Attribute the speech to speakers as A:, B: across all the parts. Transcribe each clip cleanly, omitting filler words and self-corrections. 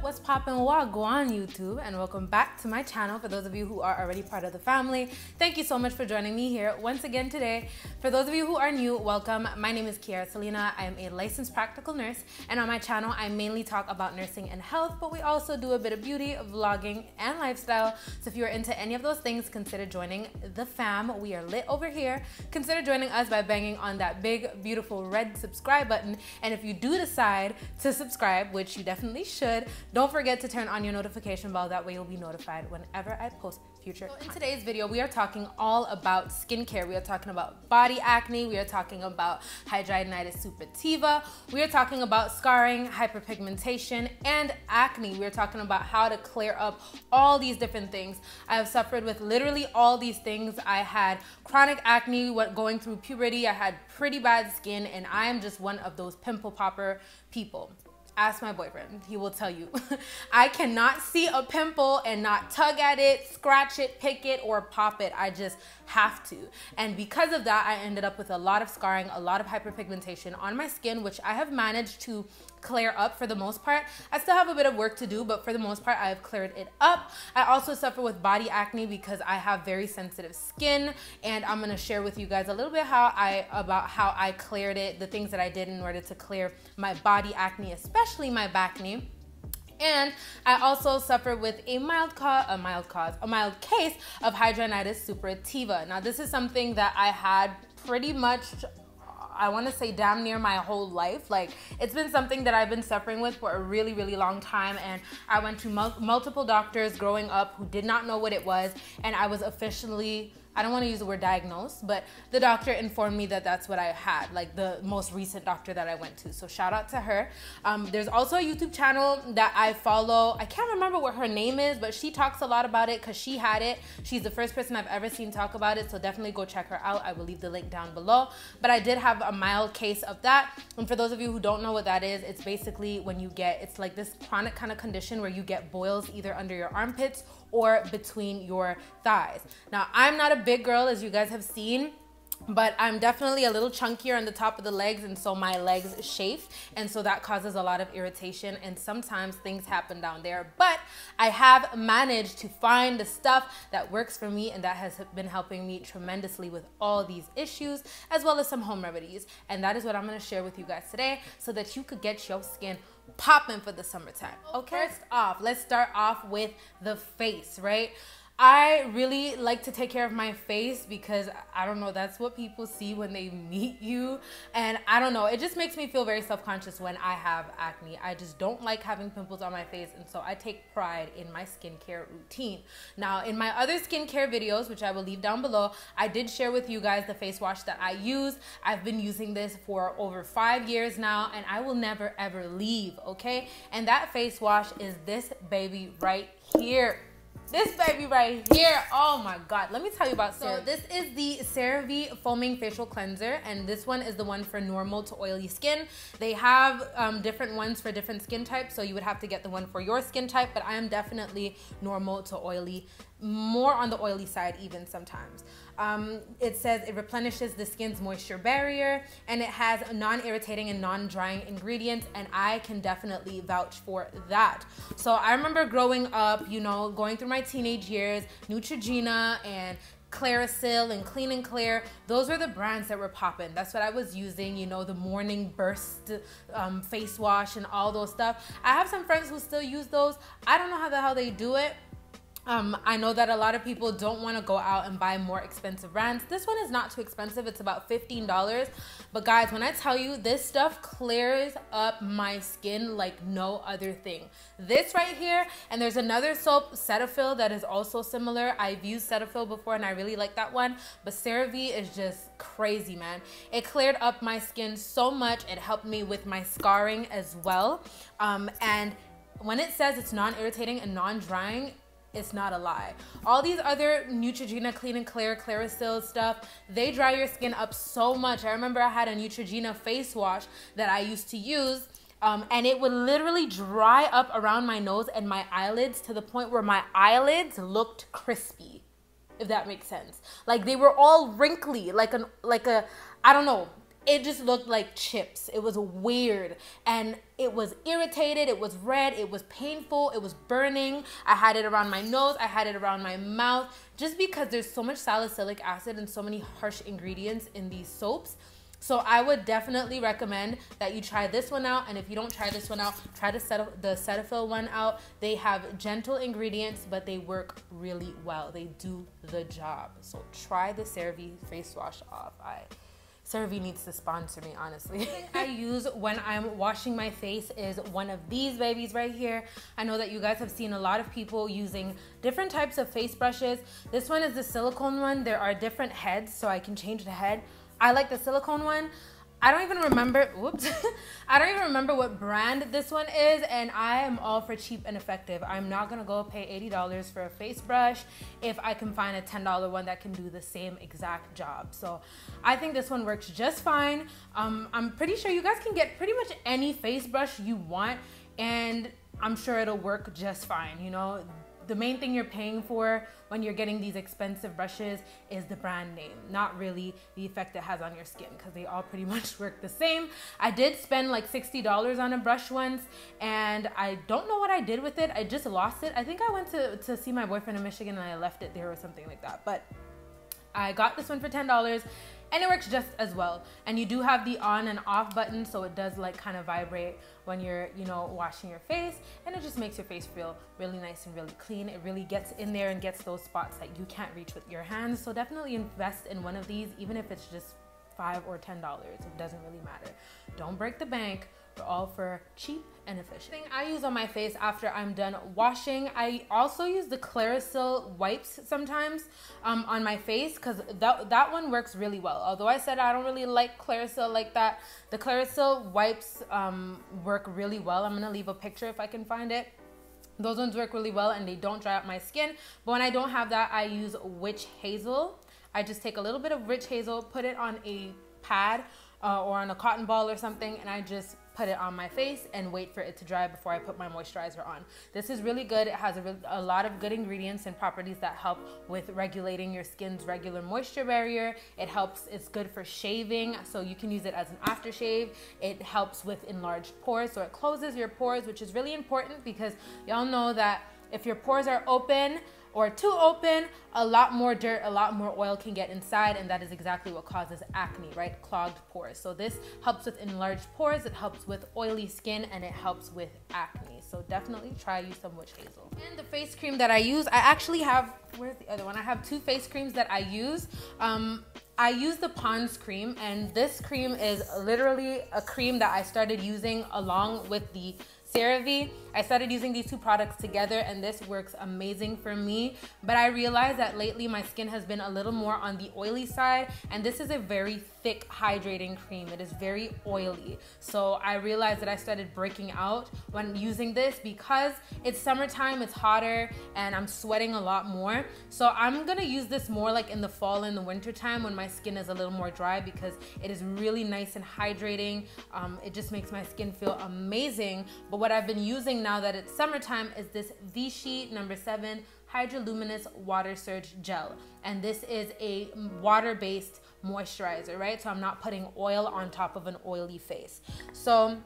A: What's poppin'? Go on YouTube, and welcome back to my channel. For those of you who are already part of the family, thank you so much for joining me here once again today. For those of you who are new, welcome. My name is Kiara Selena. I am a licensed practical nurse, and on my channel I mainly talk about nursing and health, but we also do a bit of beauty, vlogging, and lifestyle. So if you are into any of those things, consider joining the fam. We are lit over here. Consider joining us by banging on that big beautiful red subscribe button, and if you do decide to subscribe, which you definitely should, don't forget to turn on your notification bell. That way you'll be notified whenever I post future content. In today's video, we are talking all about skincare. We are talking about body acne. We are talking about hidradenitis suppurativa. We are talking about scarring, hyperpigmentation, and acne. We are talking about how to clear up all these different things. I have suffered with literally all these things. I had chronic acne going through puberty. I had pretty bad skin, and I am just one of those pimple popper people. Ask my boyfriend, he will tell you. I cannot see a pimple and not tug at it, scratch it, pick it, or pop it. I just have to. And because of that, I ended up with a lot of scarring, a lot of hyperpigmentation on my skin, which I have managed to clear up for the most part. I still have a bit of work to do, but for the most part, I have cleared it up. I also suffer with body acne because I have very sensitive skin, and I'm gonna share with you guys a little bit about how I cleared it, the things that I did in order to clear my body acne, especially my backne. And I also suffer with a mild case of hidradenitis suppurativa. Now, this is something that I had pretty much, I want to say damn near my whole life. Like, it's been something that I've been suffering with for a really, really long time, and I went to multiple doctors growing up who did not know what it was, and I was officially, I don't want to use the word diagnosed, but the doctor informed me that that's what I had, like the most recent doctor that I went to. So shout out to her. There's also a YouTube channel that I follow. I can't remember what her name is, but she talks a lot about it because she had it. She's the first person I've ever seen talk about it, so definitely go check her out. I will leave the link down below. But I did have a mild case of that. And for those of you who don't know what that is, it's basically when you get, it's like this chronic kind of condition where you get boils either under your armpits or between your thighs. Now, I'm not a big girl, as you guys have seen, but I'm definitely a little chunkier on the top of the legs, and so my legs chafe, and so that causes a lot of irritation, and sometimes things happen down there. But I have managed to find the stuff that works for me, and that has been helping me tremendously with all these issues, as well as some home remedies, and that is what I'm going to share with you guys today so that you could get your skin popping for the summertime. Okay, first off, let's start off with the face, right? I really like to take care of my face because, I don't know, that's what people see when they meet you. And I don't know, it just makes me feel very self-conscious when I have acne. I just don't like having pimples on my face, and so I take pride in my skincare routine. Now, in my other skincare videos, which I will leave down below, I did share with you guys the face wash that I use. I've been using this for over 5 years now, and I will never ever leave, okay? And that face wash is this baby right here. This baby right here, oh my God, let me tell you about CeraVe. So this is the CeraVe Foaming Facial Cleanser, and this one is the one for normal to oily skin. They have different ones for different skin types, so you would have to get the one for your skin type, but I am definitely normal to oily, more on the oily side even sometimes. It says it replenishes the skin's moisture barrier, and it has non-irritating and non-drying ingredients, and I can definitely vouch for that. So I remember growing up, you know, going through my teenage years, Neutrogena and Clarisil and Clean and Clear, those were the brands that were popping. That's what I was using, you know, the Morning Burst face wash and all those stuff. I have some friends who still use those. I don't know how the hell they do it. I know that a lot of people don't want to go out and buy more expensive brands. This one is not too expensive. It's about $15. But guys, when I tell you, this stuff clears up my skin like no other thing. This right here, and there's another soap, Cetaphil, that is also similar. I've used Cetaphil before, and I really like that one. But CeraVe is just crazy, man. It cleared up my skin so much. It helped me with my scarring as well. And when it says it's non-irritating and non-drying, it's not a lie. All these other Neutrogena, Clean and Clear, Clarisil stuff, they dry your skin up so much. I remember I had a Neutrogena face wash that I used to use, and it would literally dry up around my nose and my eyelids to the point where my eyelids looked crispy, if that makes sense. Like, they were all wrinkly, like a, I don't know. it just looked like chips. It was weird, and it was irritated, it was red, it was painful, it was burning. I had it around my nose, I had it around my mouth, just because there's so much salicylic acid and so many harsh ingredients in these soaps. So I would definitely recommend that you try this one out, and if you don't try this one out, try the Cetaphil one out. They have gentle ingredients, but they work really well. They do the job. So try the CeraVe face wash off. CeraVe needs to sponsor me, honestly. I use when I'm washing my face is one of these babies right here. I know that you guys have seen a lot of people using different types of face brushes. This one is the silicone one. There are different heads, so I can change the head. I like the silicone one. I don't even remember, whoops. I don't even remember what brand this one is, and I am all for cheap and effective. I'm not gonna go pay $80 for a face brush if I can find a $10 one that can do the same exact job. So I think this one works just fine. I'm pretty sure you guys can get pretty much any face brush you want, and I'm sure it'll work just fine, you know? The main thing you're paying for when you're getting these expensive brushes is the brand name, not really the effect it has on your skin, because they all pretty much work the same. I did spend like $60 on a brush once, and I don't know what I did with it. I just lost it. I think I went to see my boyfriend in Michigan and I left it there or something like that. But I got this one for $10, and it works just as well. And you do have the on and off button, so it does like kind of vibrate when you're, you know, washing your face, and it just makes your face feel really nice and really clean. It really gets in there and gets those spots that you can't reach with your hands. So definitely invest in one of these, even if it's just $5 or $10. It doesn't really matter. Don't break the bank. We're all for cheap and efficient. Thing I use on my face after I'm done washing, I also use the Clearasil wipes sometimes on my face, because that one works really well. Although I said I don't really like Clearasil like that, the Clearasil wipes work really well. I'm gonna leave a picture if I can find it. Those ones work really well and they don't dry out my skin. But when I don't have that, I use witch hazel. I just take a little bit of witch hazel, put it on a pad or on a cotton ball or something, and I just put it on my face and wait for it to dry before I put my moisturizer on. This is really good. It has a lot of good ingredients and properties that help with regulating your skin's regular moisture barrier. It's good for shaving, so you can use it as an aftershave. It helps with enlarged pores, so it closes your pores, which is really important, because y'all know that if your pores are open or too open, a lot more dirt, a lot more oil can get inside, and that is exactly what causes acne, right? Clogged pores. So this helps with enlarged pores, it helps with oily skin, and it helps with acne. So definitely try use some witch hazel. And the face cream that I use, I actually have, where's the other one? I have two face creams that I use. I use the Pond's cream, and this cream is literally a cream that I started using along with the CeraVe. I started using these two products together, and this works amazing for me. But I realized that lately my skin has been a little more on the oily side, and this is a very thick hydrating cream. It is very oily. So I realized that I started breaking out when using this, because it's summertime, it's hotter, and I'm sweating a lot more. So I'm gonna use this more like in the fall and the winter time when my skin is a little more dry, because it is really nice and hydrating. It just makes my skin feel amazing. But what I've been using now that it's summertime is this Vichy No. 7 Hydroluminous Water Surge Gel. And this is a water-based moisturizer, right? So I'm not putting oil on top of an oily face. So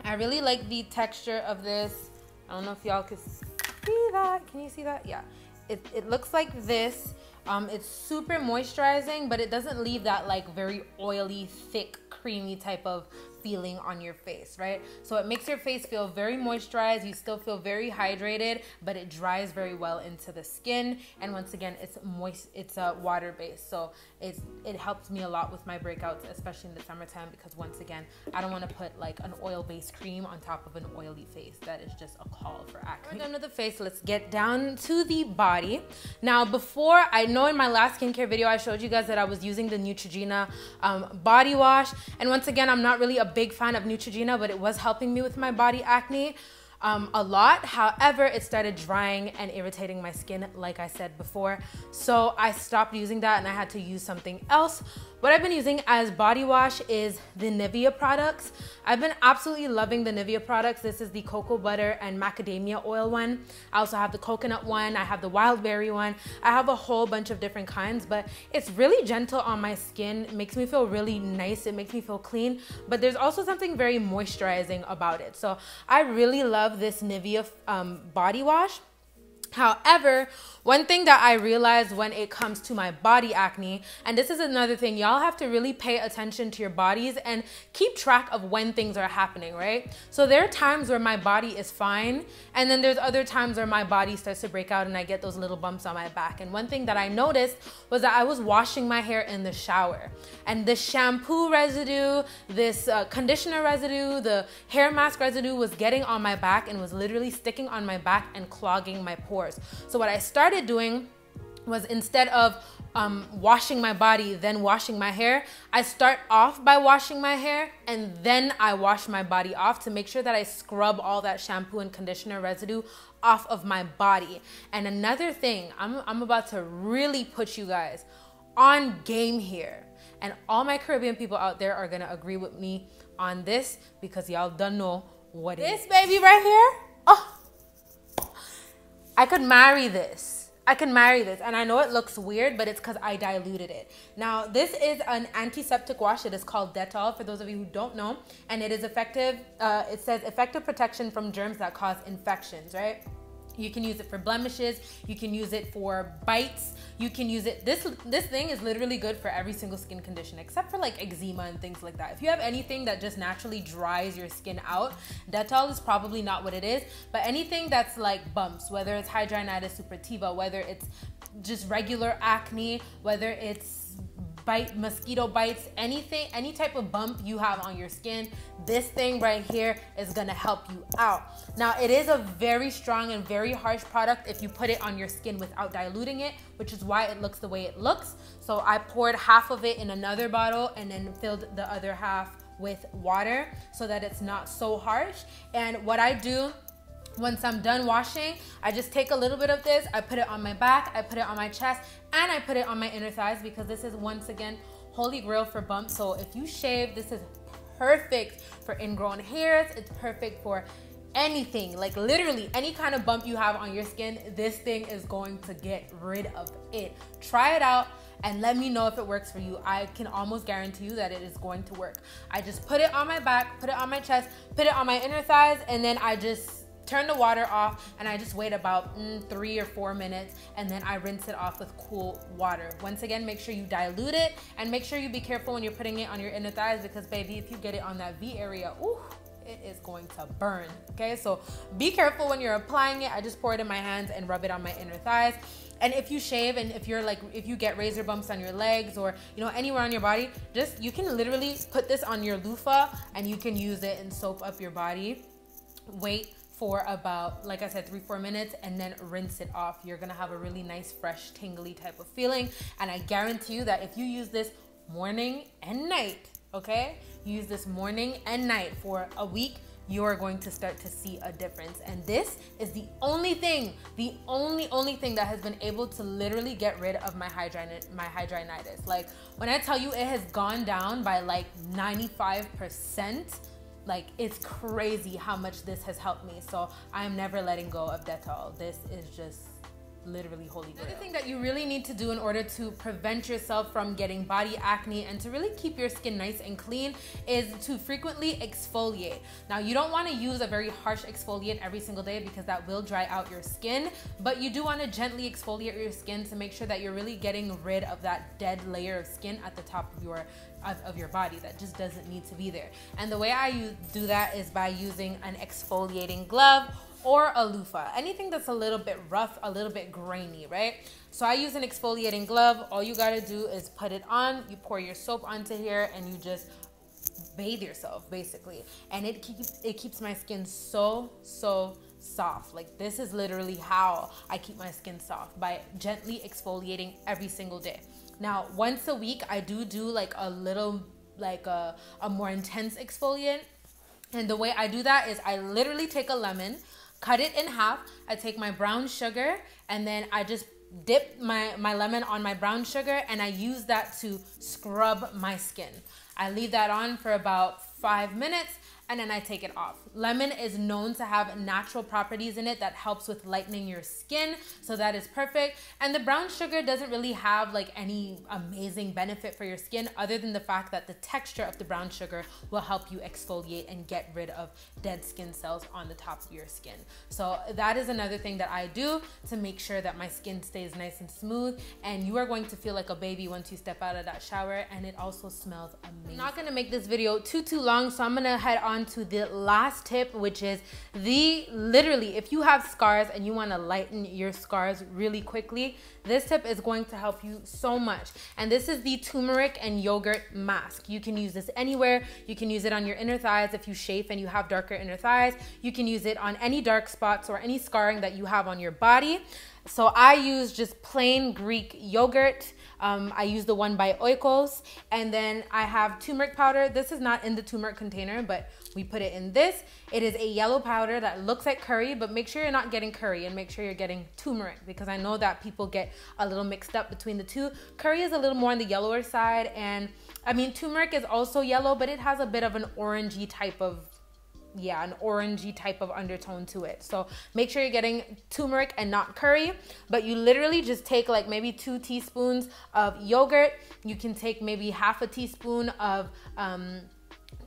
A: I really like the texture of this. I don't know if y'all can see that. Can you see that? Yeah. It looks like this. It's super moisturizing, but it doesn't leave that like very oily, thick, creamy type of feeling on your face, right? So it makes your face feel very moisturized. You still feel very hydrated, but it dries very well into the skin. And once again, it's moist, it's water based. So it helps me a lot with my breakouts, especially in the summertime, because once again, I don't want to put like an oil based cream on top of an oily face. That is just a call for acne. We're done with the face. Let's get down to the body. Now, before, I know in my last skincare video, I showed you guys that I was using the Neutrogena body wash. And once again, I'm not really a big fan of Neutrogena, but it was helping me with my body acne. a lot. However, it started drying and irritating my skin, like I said before. So I stopped using that and I had to use something else. What I've been using as body wash is the Nivea products. I've been absolutely loving the Nivea products. This is the cocoa butter and macadamia oil one. I also have the coconut one. I have the wild berry one. I have a whole bunch of different kinds, but it's really gentle on my skin. It makes me feel really nice. It makes me feel clean, but there's also something very moisturizing about it. So I really love this Nivea body wash. However, one thing that I realized when it comes to my body acne, and this is another thing, y'all have to really pay attention to your bodies and keep track of when things are happening, right? So there are times where my body is fine, and then there's other times where my body starts to break out and I get those little bumps on my back. And one thing that I noticed was that I was washing my hair in the shower, and the shampoo residue, this conditioner residue, the hair mask residue was getting on my back and was literally sticking on my back and clogging my pores. So what I started doing was, instead of washing my body, then washing my hair, I start off by washing my hair and then I wash my body off to make sure that I scrub all that shampoo and conditioner residue off of my body. And another thing, I'm about to really put you guys on game here. And all my Caribbean people out there are gonna agree with me on this because y'all don't know what it is. This baby right here, oh, I could marry this. I can marry this. And I know it looks weird, but it's because I diluted it. Now, this is an antiseptic wash. It is called Dettol, for those of you who don't know. And it is effective. It says effective protection from germs that cause infections, right? You can use it for blemishes. You can use it for bites. You can use it. This thing is literally good for every single skin condition except for like eczema and things like that. If you have anything that just naturally dries your skin out, Dettol is probably not what it is. But anything that's like bumps, whether it's hidradenitis suppurativa, whether it's just regular acne, whether it's mosquito bites, anything, any type of bump you have on your skin, this thing right here is gonna help you out. Now, it is a very strong and very harsh product if you put it on your skin without diluting it, which is why it looks the way it looks. So I poured half of it in another bottle and then filled the other half with water so that it's not so harsh. And what I do, once I'm done washing, I just take a little bit of this, I put it on my back, I put it on my chest, and I put it on my inner thighs because this is, once again, holy grail for bumps. So if you shave, this is perfect for ingrown hairs. It's perfect for anything, like literally any kind of bump you have on your skin, this thing is going to get rid of it. Try it out and let me know if it works for you. I can almost guarantee you that it is going to work. I just put it on my back, put it on my chest, put it on my inner thighs, and then I just turn the water off and I just wait about 3 or 4 minutes, and then I rinse it off with cool water. Once again, make sure you dilute it and make sure you be careful when you're putting it on your inner thighs because, baby, if you get it on that V area, ooh, it is going to burn. Okay, so be careful when you're applying it. I just pour it in my hands and rub it on my inner thighs. And if you shave and if you get razor bumps on your legs or anywhere on your body, you can literally put this on your loofah and you can use it and soap up your body. Wait for about, like I said, 3-4 minutes and then rinse it off. You're gonna have a really nice, fresh, tingly type of feeling. And I guarantee you that if you use this morning and night, okay? Use this morning and night for a week, you are going to start to see a difference. And this is the only thing, the only thing that has been able to literally get rid of my hidradenitis. Like, when I tell you it has gone down by like 95%, like, it's crazy how much this has helped me. So I am never letting go of Dettol. This is just literally holy grail. Another thing that you really need to do in order to prevent yourself from getting body acne and to really keep your skin nice and clean is to frequently exfoliate. Now, you don't want to use a very harsh exfoliant every single day because that will dry out your skin, but you do want to gently exfoliate your skin to make sure that you're really getting rid of that dead layer of skin at the top of your body that just doesn't need to be there. And the way I do that is by using an exfoliating glove or a loofah, anything that's a little bit rough, a little bit grainy, right? So I use an exfoliating glove. All you gotta do is put it on, you pour your soap onto here, and you just bathe yourself, basically. And it keeps my skin so soft. Like, this is literally how I keep my skin soft, by gently exfoliating every single day. Now, once a week, I do like a little, like a more intense exfoliant. And the way I do that is I literally take a lemon, cut it in half. I take my brown sugar, and then I just dip my lemon on my brown sugar, and I use that to scrub my skin. I leave that on for about 5 minutes, and then I take it off. Lemon is known to have natural properties in it that helps with lightening your skin, so that is perfect. And the brown sugar doesn't really have like any amazing benefit for your skin other than the fact that the texture of the brown sugar will help you exfoliate and get rid of dead skin cells on the top of your skin. So that is another thing that I do to make sure that my skin stays nice and smooth, and you are going to feel like a baby once you step out of that shower, and it also smells amazing. I'm not gonna make this video too long, so I'm gonna head on to the last tip, which is literally, if you have scars and you want to lighten your scars really quickly, this tip is going to help you so much. And this is the turmeric and yogurt mask. You can use this anywhere. You can use it on your inner thighs if you shave and you have darker inner thighs. You can use it on any dark spots or any scarring that you have on your body. So I use just plain Greek yogurt. I use the one by Oikos, and then I have turmeric powder. This is not in the turmeric container, but we put it in this. It is a yellow powder that looks like curry, but make sure you're not getting curry, and make sure you're getting turmeric, because I know that people get a little mixed up between the two. Curry is a little more on the yellower side, and I mean, turmeric is also yellow, but it has a bit of an orangey type of undertone to it. So make sure you're getting turmeric and not curry, but you literally just take like maybe 2 teaspoons of yogurt. You can take maybe half a teaspoon of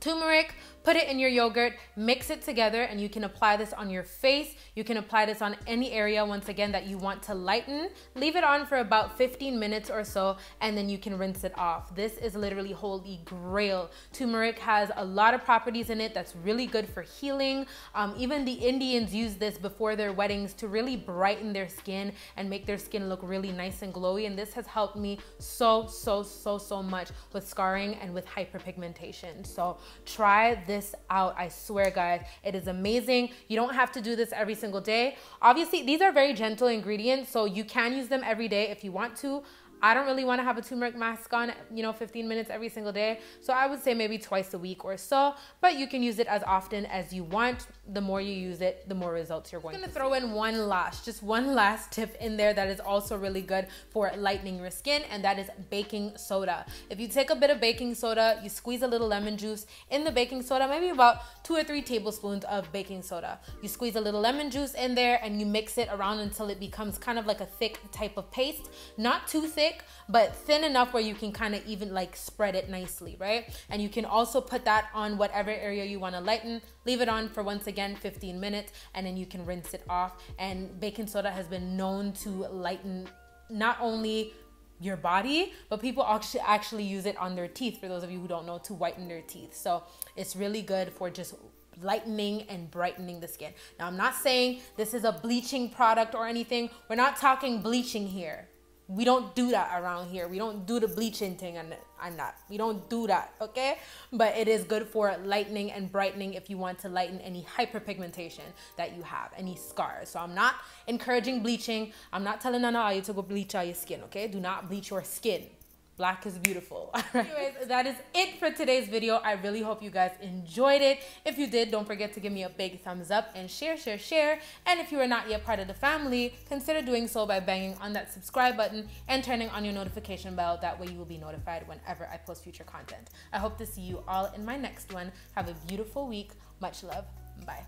A: turmeric, put it in your yogurt, mix it together, and you can apply this on your face. You can apply this on any area, once again, that you want to lighten. Leave it on for about 15 minutes or so, and then you can rinse it off. This is literally holy grail. Turmeric has a lot of properties in it that's really good for healing. Even the Indians use this before their weddings to really brighten their skin and make their skin look really nice and glowy. And this has helped me so much with scarring and with hyperpigmentation. So try this out. I swear, guys, it is amazing. You don't have to do this every single day. Obviously, these are very gentle ingredients, so you can use them every day if you want to. I don't really want to have a turmeric mask on, 15 minutes every single day. So I would say maybe twice a week or so, but you can use it as often as you want. The more you use it, the more results you're going to see. I'm gonna throw in one last tip in there that is also really good for lightening your skin, and that is baking soda. If you take a bit of baking soda, you squeeze a little lemon juice in the baking soda, maybe about 2 or 3 tablespoons of baking soda. You squeeze a little lemon juice in there, and you mix it around until it becomes kind of like a thick type of paste. Not too thick, but thin enough where you can kind of even like spread it nicely, right? And you can also put that on whatever area you want to lighten. Leave it on for, once again, 15 minutes, and then you can rinse it off. And baking soda has been known to lighten not only your body, but people actually use it on their teeth, for those of you who don't know, to whiten their teeth. So it's really good for just lightening and brightening the skin. Now, I'm not saying this is a bleaching product or anything. We're not talking bleaching here. We don't do that around here. We don't do the bleaching thing and that. We don't do that, okay? But it is good for lightening and brightening if you want to lighten any hyperpigmentation that you have, any scars. So I'm not encouraging bleaching. I'm not telling none of you to go bleach all your skin, okay? Do not bleach your skin. Black is beautiful. Anyways, that is it for today's video. I really hope you guys enjoyed it. If you did, don't forget to give me a big thumbs up and share. And if you are not yet part of the family, consider doing so by banging on that subscribe button and turning on your notification bell. That way you will be notified whenever I post future content. I hope to see you all in my next one. Have a beautiful week. Much love. Bye.